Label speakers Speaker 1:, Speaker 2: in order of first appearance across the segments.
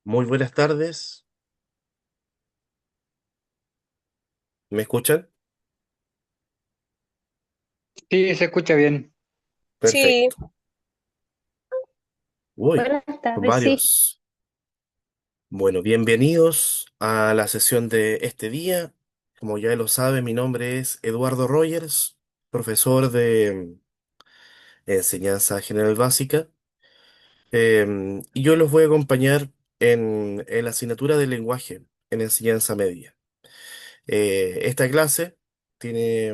Speaker 1: Muy buenas tardes. ¿Me escuchan?
Speaker 2: Sí, se escucha bien.
Speaker 3: Sí,
Speaker 1: Perfecto. Uy,
Speaker 3: buenas
Speaker 1: son
Speaker 3: tardes, sí.
Speaker 1: varios. Bueno, bienvenidos a la sesión de este día. Como ya lo sabe, mi nombre es Eduardo Rogers, profesor de enseñanza general básica. Y yo los voy a acompañar en la asignatura de lenguaje en enseñanza media. Esta clase tiene,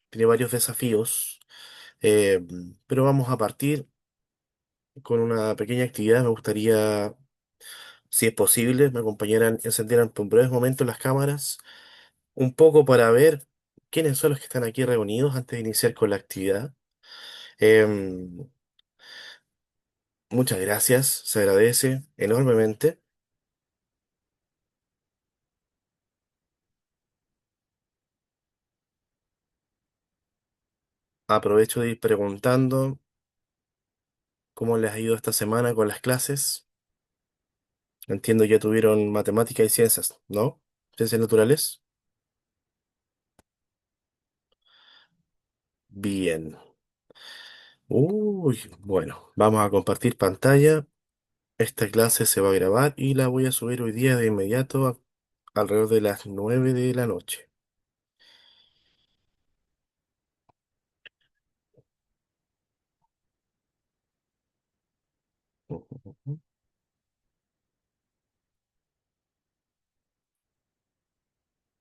Speaker 1: tiene varios desafíos, pero vamos a partir con una pequeña actividad. Me gustaría, si es posible, me acompañaran, encendieran por breves momentos las cámaras, un poco para ver quiénes son los que están aquí reunidos antes de iniciar con la actividad. Em, Muchas gracias, se agradece enormemente. Aprovecho de ir preguntando cómo les ha ido esta semana con las clases. Entiendo ya tuvieron matemática y ciencias, ¿no? Ciencias naturales. Bien. Uy, bueno, vamos a compartir pantalla. Esta clase se va a grabar y la voy a subir hoy día de inmediato alrededor de las 9 de la noche.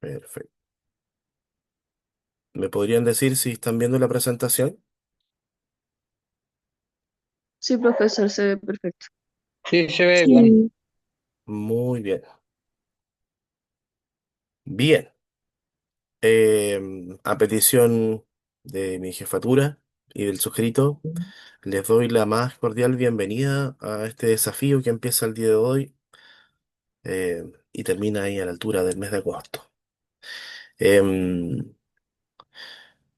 Speaker 1: Perfecto. ¿Me podrían decir si están viendo la presentación?
Speaker 4: Sí, profesor, se ve perfecto.
Speaker 2: Sí, se ve bien.
Speaker 4: Sí.
Speaker 1: Muy bien. Bien. A petición de mi jefatura y del suscrito, les doy la más cordial bienvenida a este desafío que empieza el día de hoy y termina ahí a la altura del mes de agosto. Em,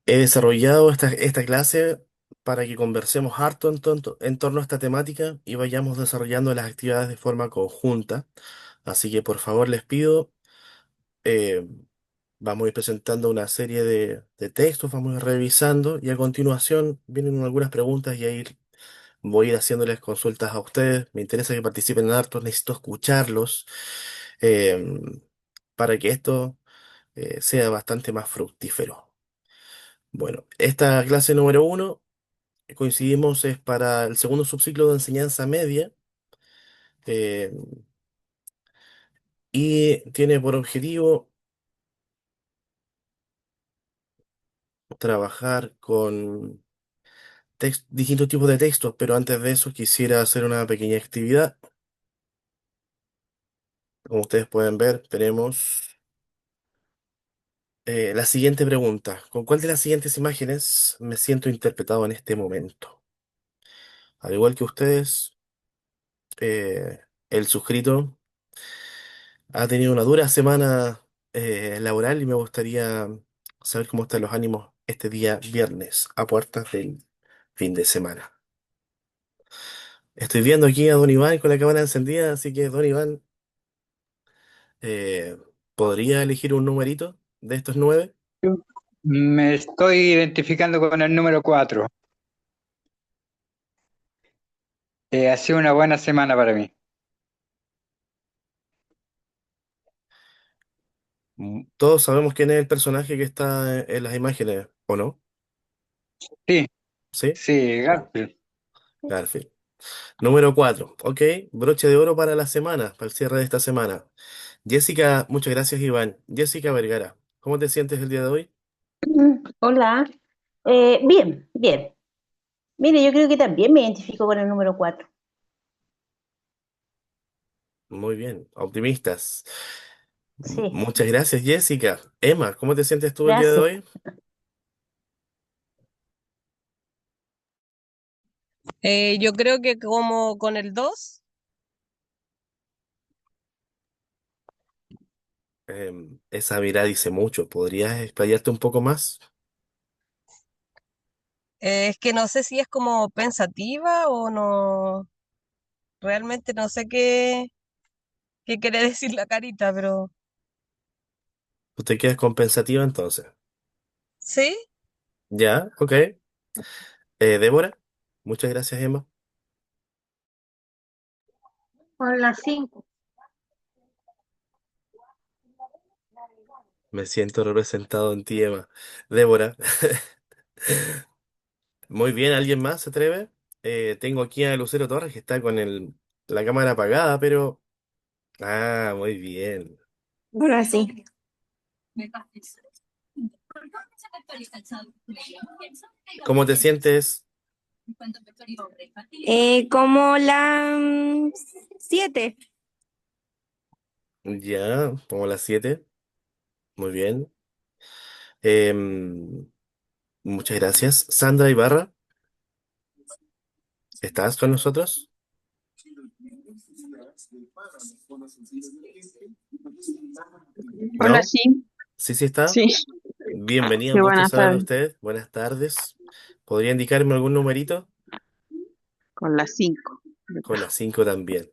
Speaker 1: He desarrollado esta clase para que conversemos harto en torno a esta temática y vayamos desarrollando las actividades de forma conjunta. Así que por favor les pido, eh, vamos a ir presentando una serie de textos, vamos a ir revisando y a continuación vienen algunas preguntas y ahí voy a ir haciéndoles consultas a ustedes. Me interesa que participen en harto, necesito escucharlos eh, para que esto sea bastante más fructífero. Bueno, esta clase número uno, coincidimos, es para el segundo subciclo de enseñanza media eh, y tiene por objetivo trabajar con distintos tipos de textos, pero antes de eso quisiera hacer una pequeña actividad. Como ustedes pueden ver, tenemos la siguiente pregunta. ¿Con cuál de las siguientes imágenes me siento interpretado en este momento? Al igual que ustedes, el suscrito ha tenido una dura semana laboral y me gustaría saber cómo están los ánimos este día viernes, a puertas del fin de semana. Estoy viendo aquí a Don Iván con la cámara encendida, así que Don Iván, eh, ¿podría elegir un numerito de estos 9?
Speaker 2: Me estoy identificando con el número 4. Ha sido una buena semana para mí.
Speaker 1: Todos sabemos quién es el personaje que está en las imágenes, ¿o no?
Speaker 2: Sí,
Speaker 1: ¿Sí?
Speaker 2: sí, Garfield.
Speaker 1: Garfield. Número 4. Ok, broche de oro para la semana, para el cierre de esta semana. Jessica, muchas gracias, Iván. Jessica Vergara, ¿cómo te sientes el día de hoy?
Speaker 3: Hola. Bien, bien. Mire, yo creo que también me identifico con el número 4.
Speaker 1: Muy bien, optimistas.
Speaker 3: Sí,
Speaker 1: Muchas gracias, Jessica. Emma, ¿cómo te sientes tú el día de
Speaker 3: gracias.
Speaker 1: hoy?
Speaker 5: Yo creo que como con el 2
Speaker 1: Esa mirada dice mucho. ¿Podrías explayarte un poco más?
Speaker 5: es que no sé si es como pensativa o no, realmente no sé qué. qué quiere decir la carita, pero
Speaker 1: Usted queda compensativa entonces.
Speaker 5: sí.
Speaker 1: Ya, ok. Débora, muchas gracias, Emma.
Speaker 3: Con las 5.
Speaker 1: Me siento representado en ti, Emma. Débora. Muy bien, ¿alguien más se atreve? Tengo aquí a Lucero Torres que está con la cámara apagada, pero... Ah, muy bien.
Speaker 6: Ahora sí.
Speaker 1: ¿Cómo te sientes?
Speaker 6: Como la 7.
Speaker 1: Ya, como las 7. Muy bien. Em, muchas gracias. Sandra Ibarra, ¿estás con nosotros?
Speaker 4: Hola,
Speaker 1: ¿No?
Speaker 4: sí,
Speaker 1: Sí, sí está.
Speaker 4: sí,
Speaker 1: Bienvenida,
Speaker 4: sí,
Speaker 1: un gusto
Speaker 4: buenas
Speaker 1: saberlo
Speaker 4: tardes.
Speaker 1: usted. Buenas tardes. ¿Podría indicarme algún numerito?
Speaker 4: Con las 5.
Speaker 1: Con las 5 también.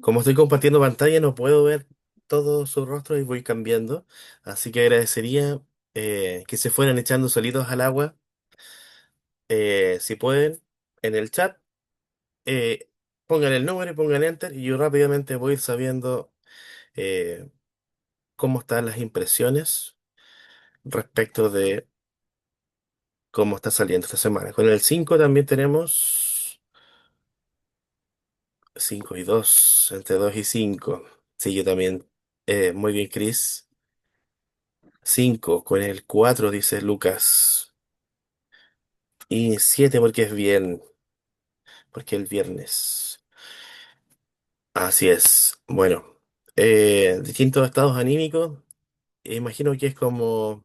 Speaker 1: Como estoy compartiendo pantalla, no puedo ver todo su rostro y voy cambiando. Así que agradecería que se fueran echando solitos al agua. Si pueden, en el chat, eh, pongan el número y pongan enter y yo rápidamente voy a ir sabiendo eh, cómo están las impresiones respecto de cómo está saliendo esta semana. Con el 5 también tenemos 5 y 2 entre 2 y 5. Sí, yo también. Muy bien, Chris. 5 con el 4 dice Lucas. Y 7 porque es bien, porque el viernes. Así es. Bueno, distintos estados anímicos. Imagino que es como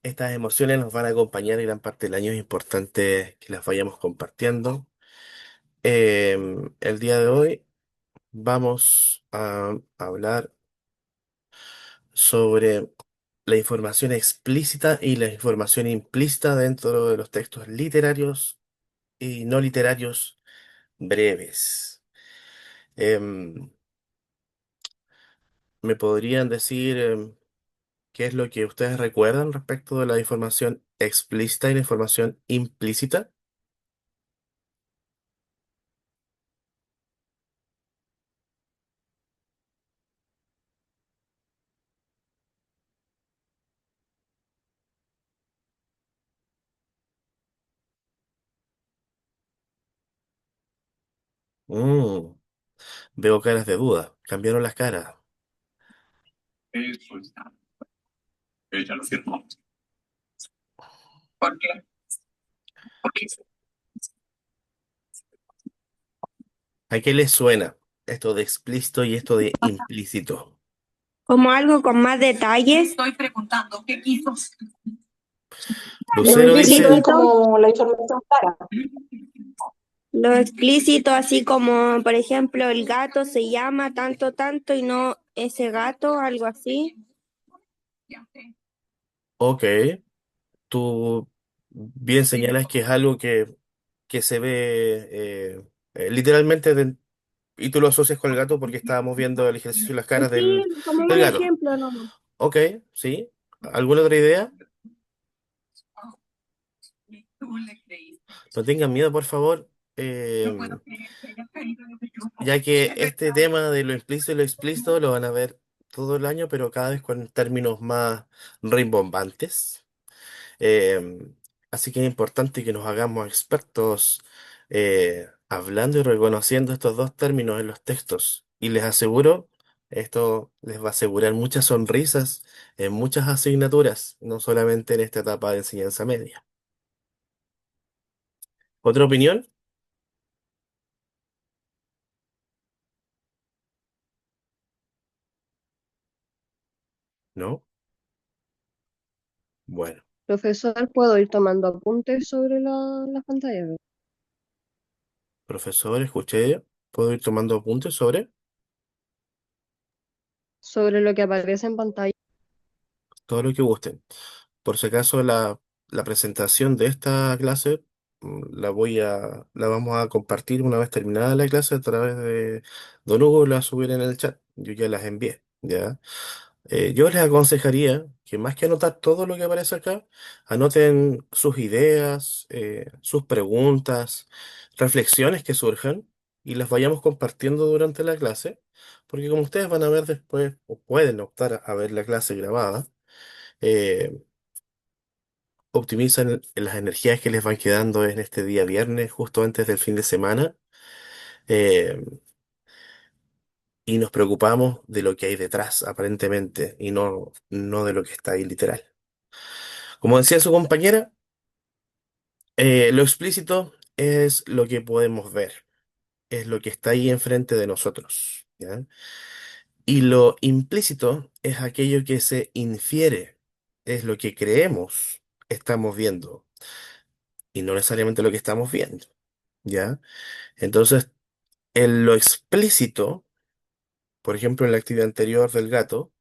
Speaker 1: estas emociones nos van a acompañar gran parte del año. Es importante que las vayamos compartiendo. El día de hoy vamos a hablar sobre la información explícita y la información implícita dentro de los textos literarios y no literarios breves. Em, ¿Me podrían decir qué es lo que ustedes recuerdan respecto de la información explícita y la información implícita? Mm, veo caras de duda. Cambiaron las caras. ¿A qué les suena esto de explícito y esto de implícito?
Speaker 6: Como algo con más detalles. Lo
Speaker 1: Lucero
Speaker 7: Implícito es
Speaker 1: dice,
Speaker 6: explícito,
Speaker 7: como la información clara.
Speaker 6: lo explícito, así como, por ejemplo, el gato se llama tanto, tanto y no ese gato, algo así.
Speaker 1: ok, tú bien señalas que es algo que se ve literalmente y tú lo asocias con el gato porque estábamos viendo el ejercicio de las caras
Speaker 6: Sí, como
Speaker 1: del
Speaker 6: un
Speaker 1: gato.
Speaker 6: ejemplo nomás.
Speaker 1: Ok, sí. ¿Alguna otra idea? No tengan miedo, por favor, ya que este tema de lo implícito y lo explícito lo van a ver todo el año, pero cada vez con términos más rimbombantes. Eh, Así que es importante que nos hagamos expertos hablando y reconociendo estos dos términos en los textos. Y les aseguro, esto les va a asegurar muchas sonrisas en muchas asignaturas, no solamente en esta etapa de enseñanza media. ¿Otra opinión? ¿No? Bueno,
Speaker 4: Profesor, ¿puedo ir tomando apuntes sobre la pantalla?
Speaker 1: profesor, escuché, ¿puedo ir tomando apuntes sobre
Speaker 4: Sobre lo que aparece en pantalla.
Speaker 1: todo lo que gusten? Por si acaso la presentación de esta clase la vamos a compartir una vez terminada la clase a través de Don Hugo, la subir en el chat. Yo ya las envié, ¿ya? Yo les aconsejaría que más que anotar todo lo que aparece acá, anoten sus ideas, sus preguntas, reflexiones que surjan y las vayamos compartiendo durante la clase, porque como ustedes van a ver después, o pueden optar a ver la clase grabada, eh, optimizan las energías que les van quedando en este día viernes, justo antes del fin de semana, eh, y nos preocupamos de lo que hay detrás, aparentemente, y no de lo que está ahí literal. Como decía su compañera, lo explícito es lo que podemos ver, es lo que está ahí enfrente de nosotros, ¿ya? Y lo implícito es aquello que se infiere, es lo que creemos estamos viendo, y no necesariamente lo que estamos viendo, ¿ya? Entonces, en lo explícito, por ejemplo, en la actividad anterior del gato,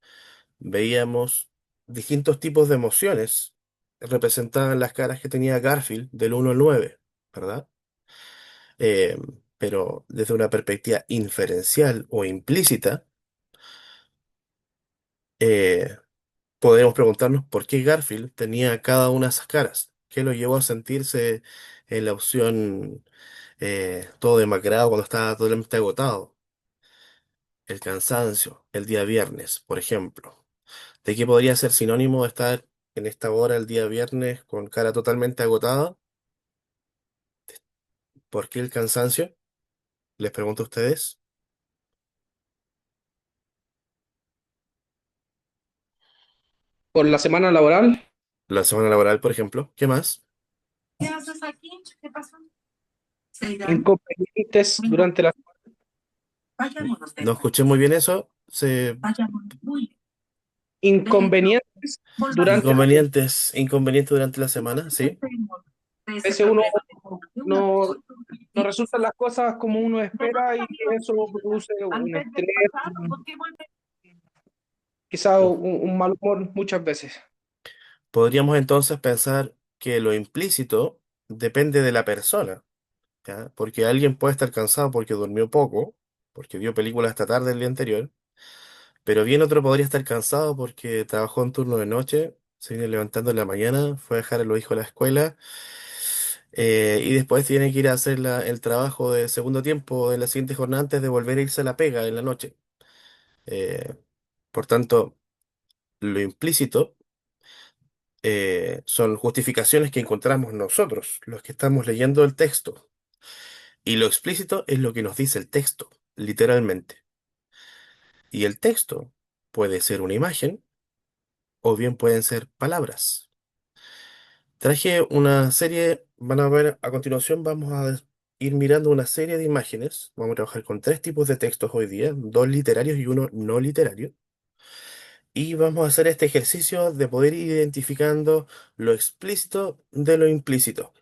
Speaker 1: veíamos distintos tipos de emociones representadas en las caras que tenía Garfield del 1 al 9, ¿verdad? Eh, pero desde una perspectiva inferencial o implícita, eh, podemos preguntarnos por qué Garfield tenía cada una de esas caras. ¿Qué lo llevó a sentirse en la opción todo demacrado cuando estaba totalmente agotado? El cansancio, el día viernes, por ejemplo. ¿De qué podría ser sinónimo de estar en esta hora el día viernes con cara totalmente agotada? ¿Por qué el cansancio? Les pregunto a ustedes.
Speaker 7: Por la semana laboral,
Speaker 1: La semana laboral, por ejemplo. ¿Qué más?
Speaker 7: inconvenientes durante la
Speaker 1: No escuché muy bien eso.
Speaker 7: inconvenientes durante la semana.
Speaker 1: Inconvenientes durante la semana, ¿sí?
Speaker 7: A veces uno no, no resultan las cosas como uno espera y eso produce un estrés, quizá un mal humor muchas veces.
Speaker 1: Podríamos entonces pensar que lo implícito depende de la persona, ¿ya? Porque alguien puede estar cansado porque durmió poco, porque vio películas hasta tarde el día anterior, pero bien otro podría estar cansado porque trabajó en turno de noche, se viene levantando en la mañana, fue a dejar a los hijos a la escuela, y después tiene que ir a hacer el trabajo de segundo tiempo en la siguiente jornada antes de volver a irse a la pega en la noche. Eh, por tanto, lo implícito son justificaciones que encontramos nosotros, los que estamos leyendo el texto. Y lo explícito es lo que nos dice el texto, literalmente. Y el texto puede ser una imagen o bien pueden ser palabras. Traje una serie, van a ver a continuación, vamos a ir mirando una serie de imágenes. Vamos a trabajar con tres tipos de textos hoy día, dos literarios y uno no literario. Y vamos a hacer este ejercicio de poder ir identificando lo explícito de lo implícito.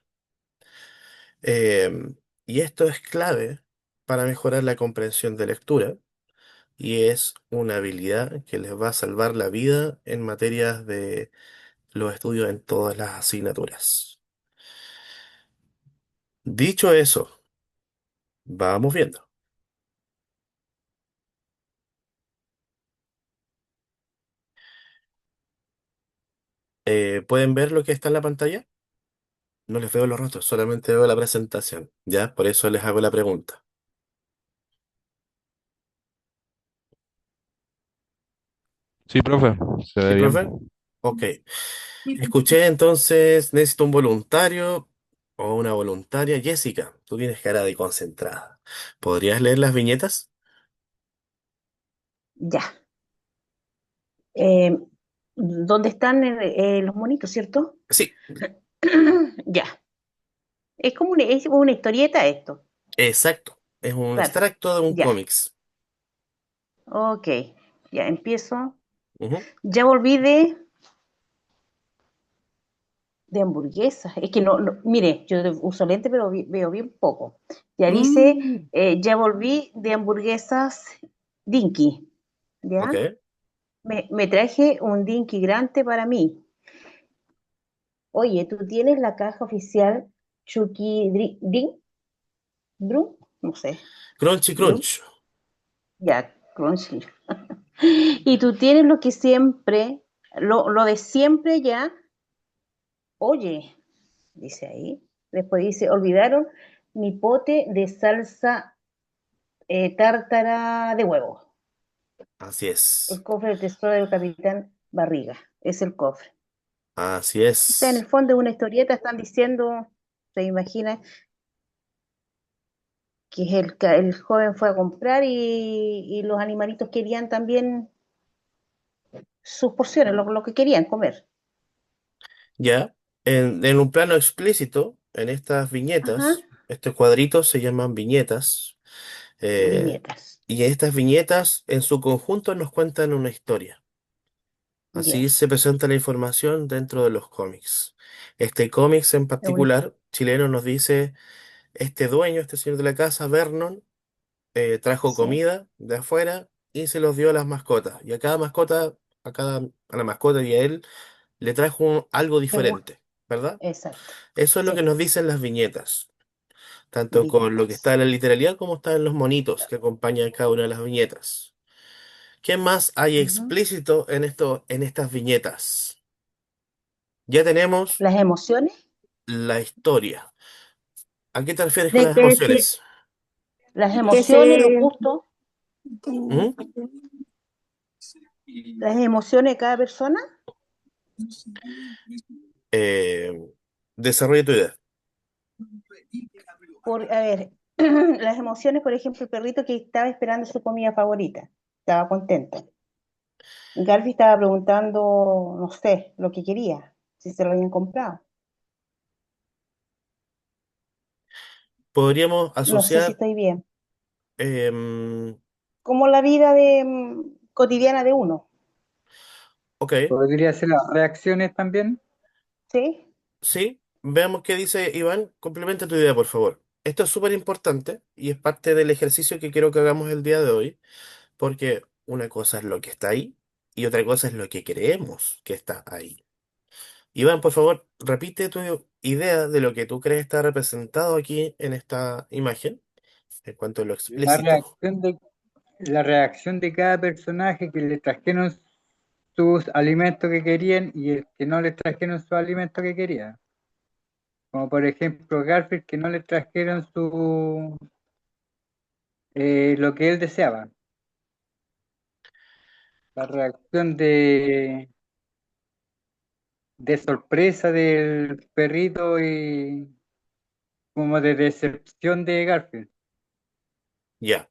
Speaker 1: Y esto es clave para mejorar la comprensión de lectura y es una habilidad que les va a salvar la vida en materias de los estudios en todas las asignaturas. Dicho eso, vamos viendo. ¿Pueden ver lo que está en la pantalla? No les veo los rostros, solamente veo la presentación, ¿ya? Por eso les hago la pregunta.
Speaker 8: Sí, profe, se ve
Speaker 1: ¿Sí,
Speaker 8: bien.
Speaker 1: profe? Ok. Escuché entonces, necesito un voluntario o una voluntaria. Jessica, tú tienes cara de concentrada. ¿Podrías leer las viñetas?
Speaker 3: Ya. ¿Dónde están los monitos, cierto?
Speaker 1: Sí,
Speaker 3: Ya. Es como una historieta esto.
Speaker 1: exacto. Es un
Speaker 3: Claro.
Speaker 1: extracto de un
Speaker 3: Ya.
Speaker 1: cómics.
Speaker 3: Ok. Ya empiezo.
Speaker 1: Ujú.
Speaker 3: Ya volví de hamburguesas. Es que mire, yo uso lente, pero veo bien poco. Ya dice,
Speaker 1: Mm,
Speaker 3: ya volví de hamburguesas Dinky. ¿Ya?
Speaker 1: ok.
Speaker 3: Me traje un Dinky grande para mí. Oye, ¿tú tienes la caja oficial Chucky Ding, Drum, no sé,
Speaker 1: Crunchy
Speaker 3: Drum,
Speaker 1: Crunch.
Speaker 3: ya, Crunchy. Y tú tienes lo que siempre, lo de siempre ya, oye, dice ahí. Después dice, olvidaron mi pote de salsa tártara de huevo.
Speaker 1: Así
Speaker 3: El
Speaker 1: es.
Speaker 3: cofre del tesoro del capitán Barriga. Es el cofre.
Speaker 1: Así
Speaker 3: O sea, en
Speaker 1: es.
Speaker 3: el fondo de una historieta están diciendo, se imagina que el joven fue a comprar y los animalitos querían también sus porciones, lo que querían comer.
Speaker 1: Ya. En un plano explícito, en estas
Speaker 3: Ajá,
Speaker 1: viñetas, estos cuadritos se llaman viñetas. eh,
Speaker 3: viñetas.
Speaker 1: y estas viñetas en su conjunto nos cuentan una historia. Así
Speaker 3: Ya.
Speaker 1: se presenta la información dentro de los cómics. Este cómics en
Speaker 3: Es una-
Speaker 1: particular, chileno, nos dice, este dueño, este señor de la casa, Vernon, trajo
Speaker 3: Sí,
Speaker 1: comida de afuera y se los dio a las mascotas. Y a cada mascota, a la mascota y a él, le trajo algo
Speaker 3: qué bueno.
Speaker 1: diferente, ¿verdad?
Speaker 3: Exacto.
Speaker 1: Eso es lo que
Speaker 3: Sí,
Speaker 1: nos dicen las viñetas, tanto con lo que está
Speaker 3: viñetas.
Speaker 1: en la literalidad como está en los monitos que acompañan cada una de las viñetas. ¿Qué más hay
Speaker 3: Ujú.
Speaker 1: explícito en estas viñetas? Ya tenemos
Speaker 3: Las emociones,
Speaker 1: la historia. ¿A qué te refieres con
Speaker 6: De
Speaker 1: las
Speaker 6: que,
Speaker 1: emociones?
Speaker 3: las
Speaker 6: que
Speaker 3: emociones, los
Speaker 6: se
Speaker 3: gustos,
Speaker 1: ¿Mm?
Speaker 3: las emociones de cada persona.
Speaker 1: Eh, Desarrolla tu idea.
Speaker 3: A ver, las emociones, por ejemplo, el perrito que estaba esperando su comida favorita, estaba contento. Garfield estaba preguntando, no sé, lo que quería, si se lo habían comprado.
Speaker 1: Podríamos
Speaker 3: No sé si
Speaker 1: asociar,
Speaker 3: estoy bien.
Speaker 1: em,
Speaker 3: Como la vida cotidiana de uno,
Speaker 1: ok,
Speaker 2: Podría ser las reacciones también.
Speaker 3: ¿sí?
Speaker 1: sí, veamos qué dice Iván. Complementa tu idea, por favor. Esto es súper importante y es parte del ejercicio que quiero que hagamos el día de hoy, porque una cosa es lo que está ahí y otra cosa es lo que creemos que está ahí. Iván, por favor, repite tu idea de lo que tú crees está representado aquí en esta imagen, en cuanto a lo
Speaker 2: La
Speaker 1: explícito.
Speaker 2: reacción de, la reacción de cada personaje que le trajeron sus alimentos que querían y el que no le trajeron su alimento que quería. Como por ejemplo Garfield que no le trajeron lo que él deseaba. La reacción de sorpresa del perrito y como de decepción de Garfield.
Speaker 1: Ya.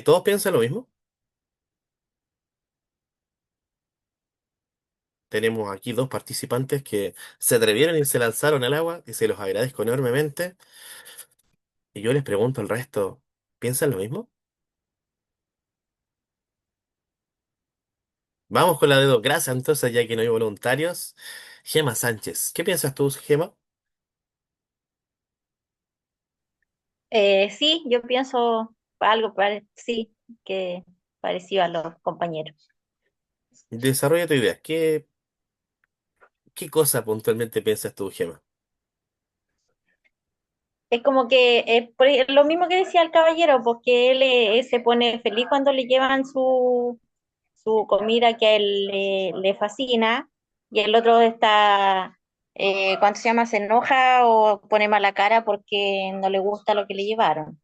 Speaker 1: ¿Todos piensan lo mismo? Tenemos aquí dos participantes que se atrevieron y se lanzaron al agua y se los agradezco enormemente. Y yo les pregunto al resto, ¿piensan lo mismo? Vamos con la dedocracia entonces, ya que no hay voluntarios. Gema Sánchez, ¿qué piensas tú, Gema?
Speaker 9: Sí, yo pienso algo sí, que parecido a los compañeros.
Speaker 1: Desarrolla tu idea. ¿Qué cosa puntualmente piensas tú, Gema?
Speaker 9: Es como que lo mismo que decía el caballero, porque él se pone feliz cuando le llevan su comida que a él le fascina, y el otro está, ¿cuánto se llama? Se enoja o pone mala cara porque no le gusta lo que le llevaron.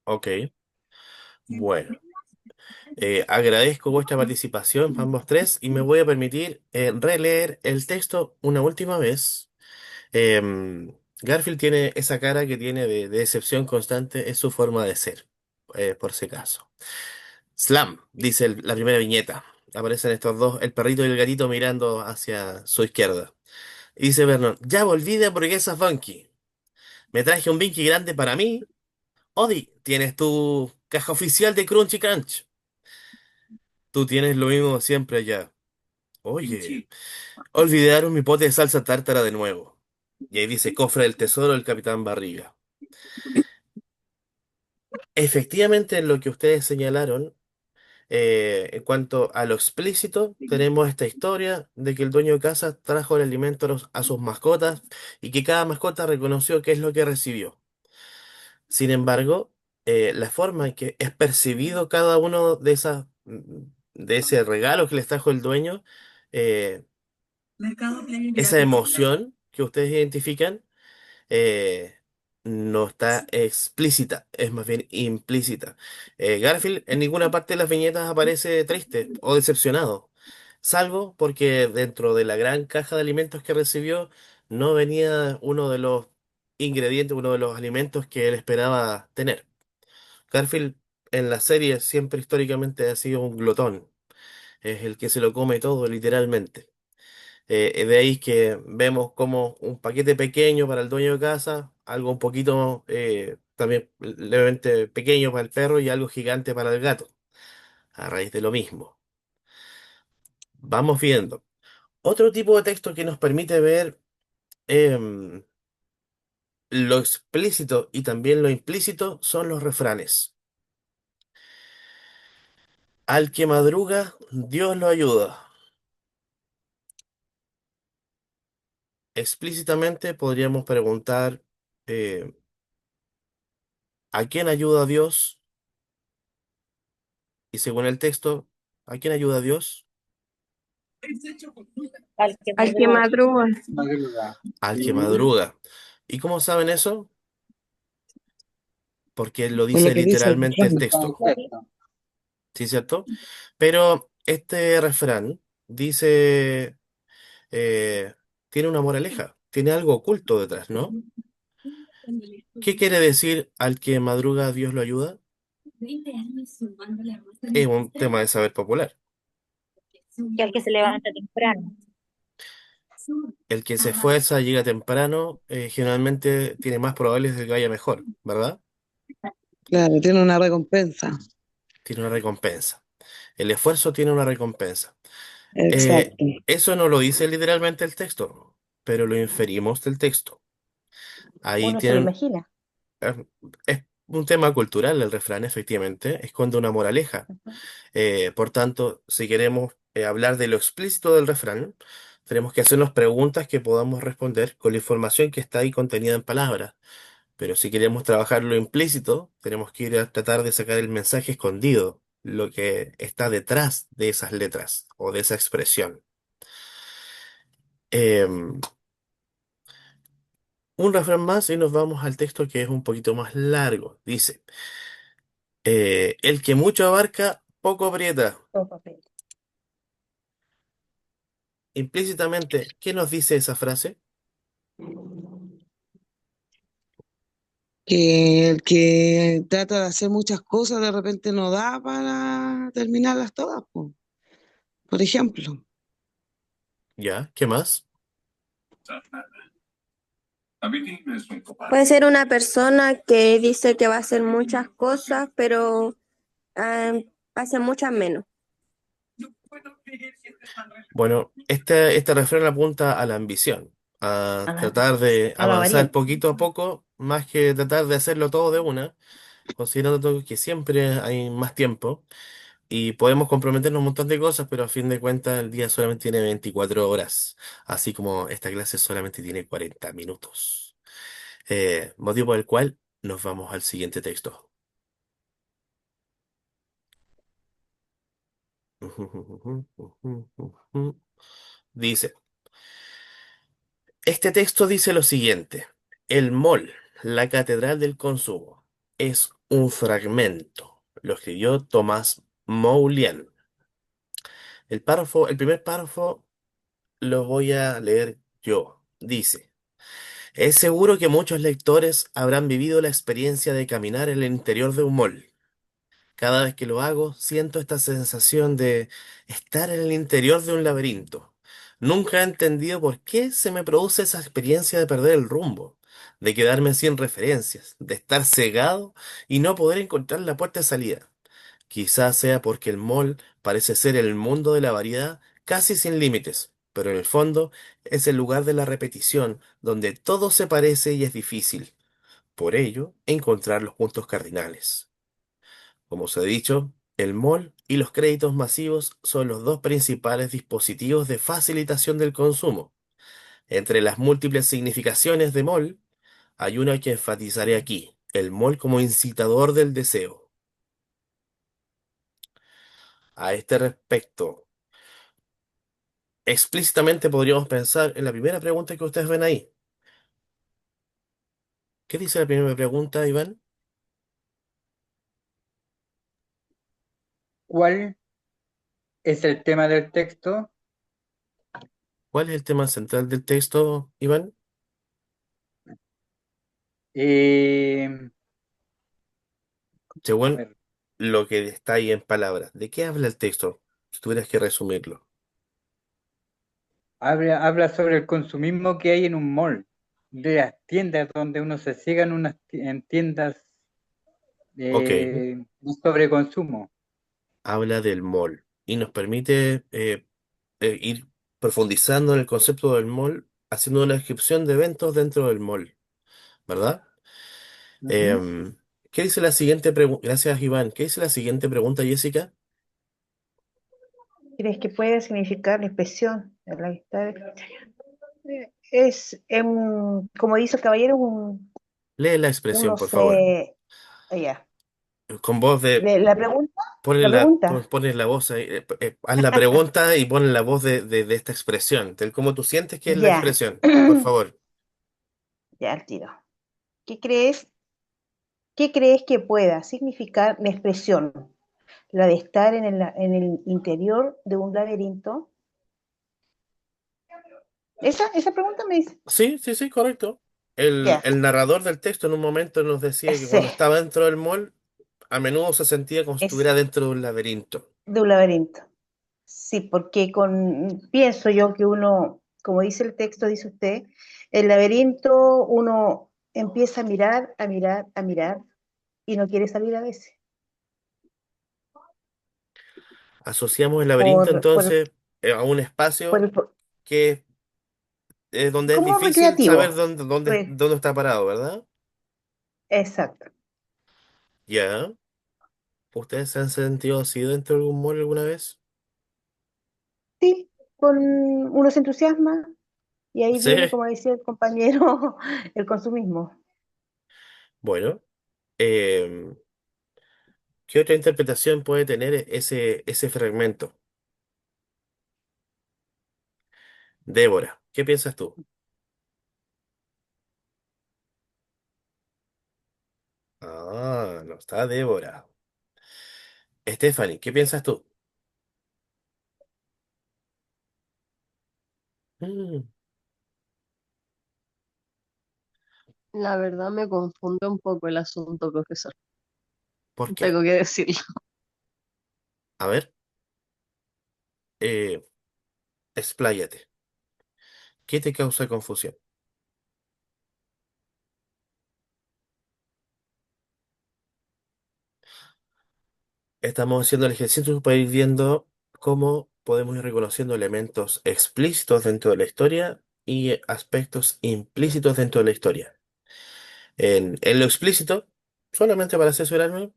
Speaker 1: Ok, bueno. Agradezco vuestra participación, ambos tres, y me voy a permitir releer el texto una última vez. Garfield tiene esa cara que tiene de decepción constante, es su forma de ser, por si acaso. Slam, dice la primera viñeta. Aparecen estos dos, el perrito y el gatito mirando hacia su izquierda. Y dice Vernon, ya volví de hamburguesa funky. Me traje un Binky grande para mí. Odi, tienes tu caja oficial de Crunchy Crunch. Tú tienes lo mismo siempre allá. Oye, olvidaron mi pote de salsa tártara de nuevo. Y ahí dice, cofre del tesoro del Capitán Barriga. Efectivamente, en lo que ustedes señalaron, En cuanto a lo explícito, tenemos esta historia de que el dueño de casa trajo el alimento a sus mascotas y que cada mascota reconoció qué es lo que recibió. Sin embargo, la forma en que es percibido cada uno de ese regalo que les trajo el dueño, eh, esa emoción que ustedes identifican, eh, no está explícita, es más bien implícita. Garfield en ninguna parte de las viñetas aparece triste o decepcionado, salvo porque dentro de la gran caja de alimentos que recibió no venía uno de los ingredientes, uno de los alimentos que él esperaba tener. Garfield en la serie siempre históricamente ha sido un glotón, es el que se lo come todo literalmente. De ahí que vemos como un paquete pequeño para el dueño de casa, algo un poquito también levemente pequeño para el perro y algo gigante para el gato, a raíz de lo mismo. Vamos viendo. Otro tipo de texto que nos permite ver em, lo explícito y también lo implícito son los refranes. Al que madruga, Dios lo ayuda. Explícitamente podríamos preguntar, eh, ¿a quién ayuda Dios? Y según el texto, ¿a quién ayuda Dios?
Speaker 9: Al que
Speaker 6: Al que
Speaker 9: madruga.
Speaker 6: madruga.
Speaker 2: Madruga.
Speaker 1: Al que madruga. ¿Y cómo saben eso? Porque lo
Speaker 10: Por lo
Speaker 1: dice
Speaker 10: que dice el
Speaker 1: literalmente el
Speaker 10: refrán.
Speaker 1: texto,
Speaker 2: Concepto.
Speaker 1: ¿sí, cierto? Pero este refrán dice, eh, tiene una moraleja, tiene algo oculto detrás, ¿no? ¿Qué quiere decir al que madruga Dios lo ayuda? Es un tema de saber popular.
Speaker 9: Que al que se levanta temprano.
Speaker 1: El que se esfuerza, llega temprano, generalmente tiene más probabilidades de que vaya mejor, ¿verdad?
Speaker 10: Claro, tiene una recompensa.
Speaker 1: Tiene una recompensa. El esfuerzo tiene una recompensa.
Speaker 10: Exacto.
Speaker 1: Eso no lo dice literalmente el texto, pero lo inferimos del texto. Ahí
Speaker 3: Uno se lo
Speaker 1: tienen,
Speaker 3: imagina.
Speaker 1: eh, es un tema cultural el refrán, efectivamente, esconde una moraleja. Por tanto, si queremos hablar de lo explícito del refrán, tenemos que hacernos preguntas que podamos responder con la información que está ahí contenida en palabras. Pero si queremos trabajar lo implícito, tenemos que ir a tratar de sacar el mensaje escondido, lo que está detrás de esas letras o de esa expresión. Em, un refrán más y nos vamos al texto que es un poquito más largo. Dice, el que mucho abarca, poco aprieta.
Speaker 3: Todo papel.
Speaker 1: Implícitamente, ¿qué nos dice esa frase?
Speaker 10: Que el que trata de hacer muchas cosas de repente no da para terminarlas todas, po. Por ejemplo.
Speaker 1: ¿Ya? ¿Qué más?
Speaker 6: Puede ser una persona que dice que va a hacer muchas cosas, pero hace muchas menos.
Speaker 1: Bueno, este refrán apunta a la ambición, a
Speaker 3: A la,
Speaker 1: tratar de
Speaker 3: a la
Speaker 1: avanzar
Speaker 3: variante.
Speaker 1: poquito a poco, más que tratar de hacerlo todo de una, considerando que siempre hay más tiempo y podemos comprometernos un montón de cosas, pero a fin de cuentas el día solamente tiene 24 horas, así como esta clase solamente tiene 40 minutos. Motivo por el cual nos vamos al siguiente texto. Dice, este texto dice lo siguiente, el mall, la catedral del consumo, es un fragmento. Lo escribió Tomás Moulian. El primer párrafo lo voy a leer yo. Dice, es seguro que muchos lectores habrán vivido la experiencia de caminar en el interior de un mall. Cada vez que lo hago, siento esta sensación de estar en el interior de un laberinto. Nunca he entendido por qué se me produce esa experiencia de perder el rumbo, de quedarme sin referencias, de estar cegado y no poder encontrar la puerta de salida. Quizás sea porque el mall parece ser el mundo de la variedad casi sin límites, pero en el fondo es el lugar de la repetición, donde todo se parece y es difícil. Por ello, encontrar los puntos cardinales. Como os he dicho, el mall y los créditos masivos son los dos principales dispositivos de facilitación del consumo. Entre las múltiples significaciones de mall, hay una que enfatizaré aquí, el mall como incitador del deseo. A este respecto, explícitamente podríamos pensar en la primera pregunta que ustedes ven ahí. ¿Qué dice la primera pregunta, Iván?
Speaker 2: ¿Cuál es el tema del texto?
Speaker 1: ¿Cuál es el tema central del texto, Iván?
Speaker 2: Eh, a
Speaker 1: Según
Speaker 2: ver,
Speaker 1: lo que está ahí en palabras, ¿de qué habla el texto? Si tuvieras que resumirlo.
Speaker 2: habla sobre el consumismo que hay en un mall, de las tiendas donde uno se ciega en tiendas
Speaker 1: Ok,
Speaker 2: de sobreconsumo.
Speaker 1: habla del mall y nos permite ir profundizando en el concepto del mall, haciendo una descripción de eventos dentro del mall, ¿verdad?
Speaker 2: Ujú.
Speaker 1: Em, ¿Qué dice la siguiente pregunta? Gracias, Iván. ¿Qué dice la siguiente pregunta, Jessica?
Speaker 3: ¿Crees que puede significar la expresión de la que está? Es, como dice el caballero,
Speaker 1: Lee la expresión, por
Speaker 3: unos,
Speaker 1: favor.
Speaker 3: ya.
Speaker 1: Con voz de...
Speaker 3: La pregunta,
Speaker 1: Ponle
Speaker 3: la pregunta,
Speaker 1: pones la voz ahí, haz la pregunta y pon la voz de esta expresión, del cómo tú sientes que es la
Speaker 3: ya,
Speaker 1: expresión, por favor.
Speaker 3: ya al tiro. ¿Qué crees, qué crees que pueda significar la expresión, la de estar en el interior de un laberinto? Esa pregunta me dice,
Speaker 1: Sí, sí, sí, correcto. El,
Speaker 3: ya,
Speaker 1: el narrador del texto en un momento nos decía que
Speaker 3: ese,
Speaker 1: cuando estaba dentro del mall, a menudo se sentía como si
Speaker 3: es
Speaker 1: estuviera dentro de un laberinto.
Speaker 3: de un laberinto. Sí, porque pienso yo que uno, como dice el texto, dice usted, el laberinto uno empieza a mirar, a mirar, a mirar y no quiere salir a veces.
Speaker 1: Asociamos el laberinto
Speaker 3: Por, por,
Speaker 1: entonces a un
Speaker 3: por
Speaker 1: espacio
Speaker 3: el, por-
Speaker 1: que donde es
Speaker 3: como
Speaker 1: difícil saber
Speaker 3: recreativo.
Speaker 1: dónde, dónde,
Speaker 3: Re-
Speaker 1: dónde está parado, ¿verdad?
Speaker 3: exacto.
Speaker 1: Ya. ¿Ustedes se han sentido así dentro de algún mall alguna vez?
Speaker 3: Sí, uno se entusiasma y ahí
Speaker 1: Sí.
Speaker 3: viene, como decía el compañero, el consumismo.
Speaker 1: Bueno. em, ¿Qué otra interpretación puede tener ese fragmento? Débora, ¿qué piensas tú? Ah, no está Débora. Stephanie, ¿qué piensas tú? Mm,
Speaker 4: La verdad me confunde un poco el asunto, profesor.
Speaker 1: ¿Por qué?
Speaker 4: Tengo que decirlo.
Speaker 1: A ver, eh, expláyate. ¿Qué te causa confusión? Estamos haciendo el ejercicio para ir viendo cómo podemos ir reconociendo elementos explícitos dentro de la historia y aspectos implícitos dentro de la historia. En lo explícito, solamente para asesorarme,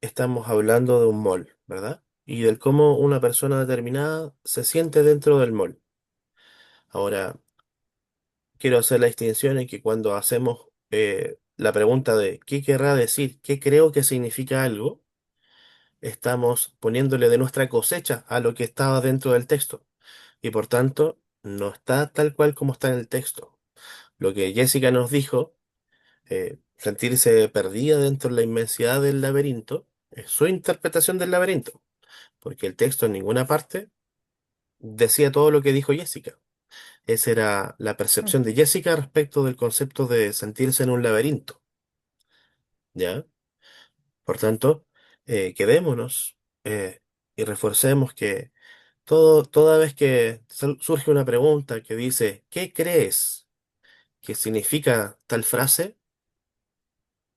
Speaker 1: estamos hablando de un mall, ¿verdad? Y del cómo una persona determinada se siente dentro del mall. Ahora, quiero hacer la distinción en que cuando hacemos la pregunta de qué querrá decir, qué creo que significa algo, estamos poniéndole de nuestra cosecha a lo que estaba dentro del texto. Y por tanto, no está tal cual como está en el texto. Lo que Jessica nos dijo, sentirse perdida dentro de la inmensidad del laberinto, es su interpretación del laberinto, porque el texto en ninguna parte decía todo lo que dijo Jessica. Esa era la percepción de Jessica respecto del concepto de sentirse en un laberinto, ¿ya? Por tanto, quedémonos y reforcemos que toda vez que surge una pregunta que dice, ¿qué crees que significa tal frase?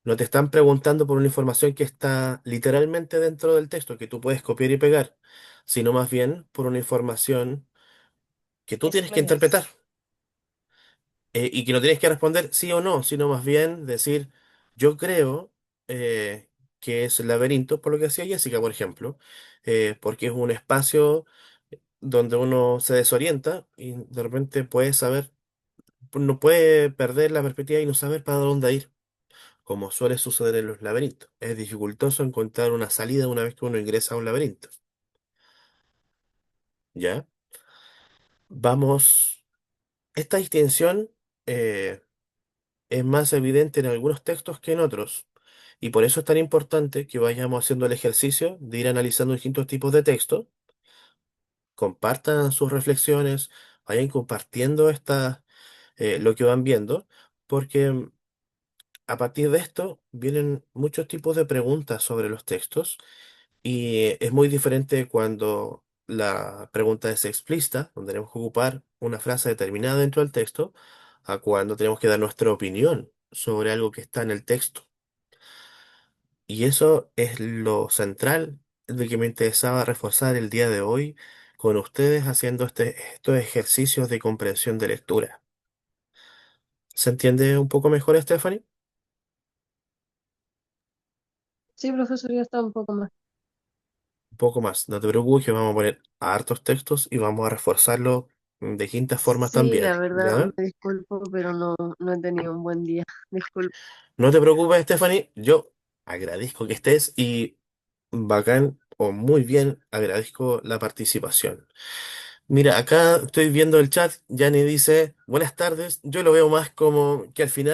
Speaker 1: No te están preguntando por una información que está literalmente dentro del texto, que tú puedes copiar y pegar, sino más bien por una información que tú tienes que
Speaker 3: Expláyate.
Speaker 1: interpretar. Y que no tienes que responder sí o no, sino más bien decir, yo creo que es el laberinto, por lo que decía Jessica, por ejemplo, porque es un espacio donde uno se desorienta y de repente puede saber, no puede perder la perspectiva y no saber para dónde ir, como suele suceder en los laberintos. Es dificultoso encontrar una salida una vez que uno ingresa a un laberinto. ¿Ya? Vamos, esta distinción eh, es más evidente en algunos textos que en otros. Y por eso es tan importante que vayamos haciendo el ejercicio de ir analizando distintos tipos de textos, compartan sus reflexiones, vayan compartiendo lo que van viendo, porque a partir de esto vienen muchos tipos de preguntas sobre los textos y es muy diferente cuando la pregunta es explícita, donde tenemos que ocupar una frase determinada dentro del texto, a cuando tenemos que dar nuestra opinión sobre algo que está en el texto. Y eso es lo central de que me interesaba reforzar el día de hoy con ustedes haciendo estos ejercicios de comprensión de lectura. ¿Se entiende un poco mejor, Stephanie?
Speaker 4: Sí, profesor, ya está un poco más.
Speaker 1: Un poco más. No te preocupes que vamos a poner hartos textos y vamos a reforzarlo de distintas formas
Speaker 4: Sí, la
Speaker 1: también,
Speaker 4: verdad
Speaker 1: ¿ya?
Speaker 4: me disculpo, pero no he tenido un buen día. Disculpe.
Speaker 1: No te preocupes, Stephanie. Yo agradezco que estés y bacán o muy bien agradezco la participación. Mira, acá estoy viendo el chat, Yanni dice, buenas tardes, yo lo veo más como que al final